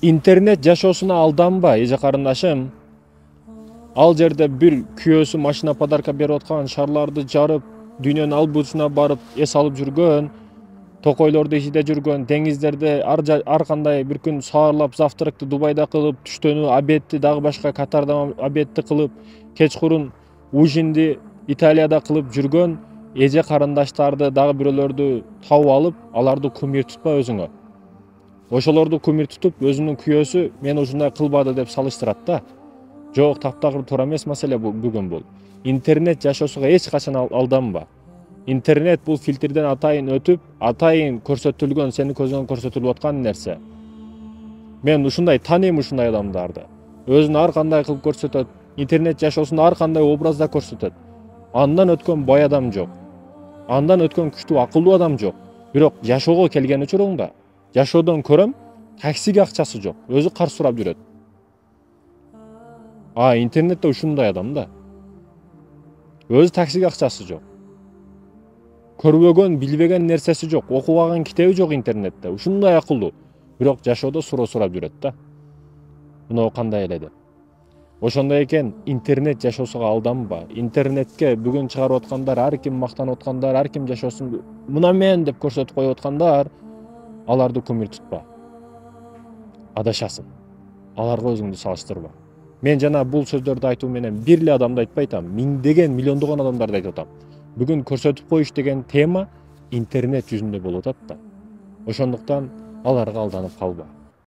Интернет жашоосуна алданба, эже карындашым. Ал жерде бир күйөөсү машина подарка берип аткан, шарларды жарып, дүйнөнүн ал бурчуна барып эс алып жүргөн, токойлорду ичиде жүргөн, деңиздерде ар кандай бир күн саарлап завтракты Дубайда кылып, түштөнү обедти дагы башка Катарда обедти кылып, кечкурун ужинди Италияда кылып жүргөн эже карындаштарды дагы бирөөлөрдү тауып алып, аларды кумир тутпа өзүңө. Ошолорду кумир тутуп, өзүнүн күйөөсү мен ушундай кылбады деп салыштырат да. Жок, таптагыр туура эмес маселе бүгүн бул. Интернет жашоосуга эч качан алданба. Интернет бул фильтрден атайын өтүп, атайын көрсөтүлгөн, сени көзүңө көрсөтүлүп аткан нерсе. Мен ушундай тааныйм ушундай адамдарды. Өзүн ар кандай кылып көрсөтөт, интернет жашоосун ар кандай образда көрсөтөт. Андан өткөн бай адам жок. Андан өткөн күчтүү, акылдуу адам жок. Бирок жашоого келген учуруңда, жашоодон көрөм, таксиге акчасы жок. Өзү кар сурап жүрөт. Интернетте ушундай адам да. Өзү таксиге акчасы жок. Көрбөгөн, билбеген нерсеси жок, окубаган китеби жок интернетте. Ушундай акылдуу. Бирок жашоодо суроо сурап жүрөт да. Мына кандай эле деп. Ошондой экен, интернет жашоосуга алданба. Интернетке бүгүн чыгарып аткандар, ар ким мактанып аткандар, ар ким жашоосун мына мен деп көрсөтүп коюп аткандар, аларды кумир тутпа. Адашасың. Аларга өзүңдү салыштырба. Мен жана бул сөздөрдү айтуу менен бир эле адамды айтпай атам, миңдеген, миллиондогон адамдарды айтып атам. Бүгүн көрсөтүп коюш деген тема интернет жүзүндө болуп атат да. Ошондуктан аларга алданып калба.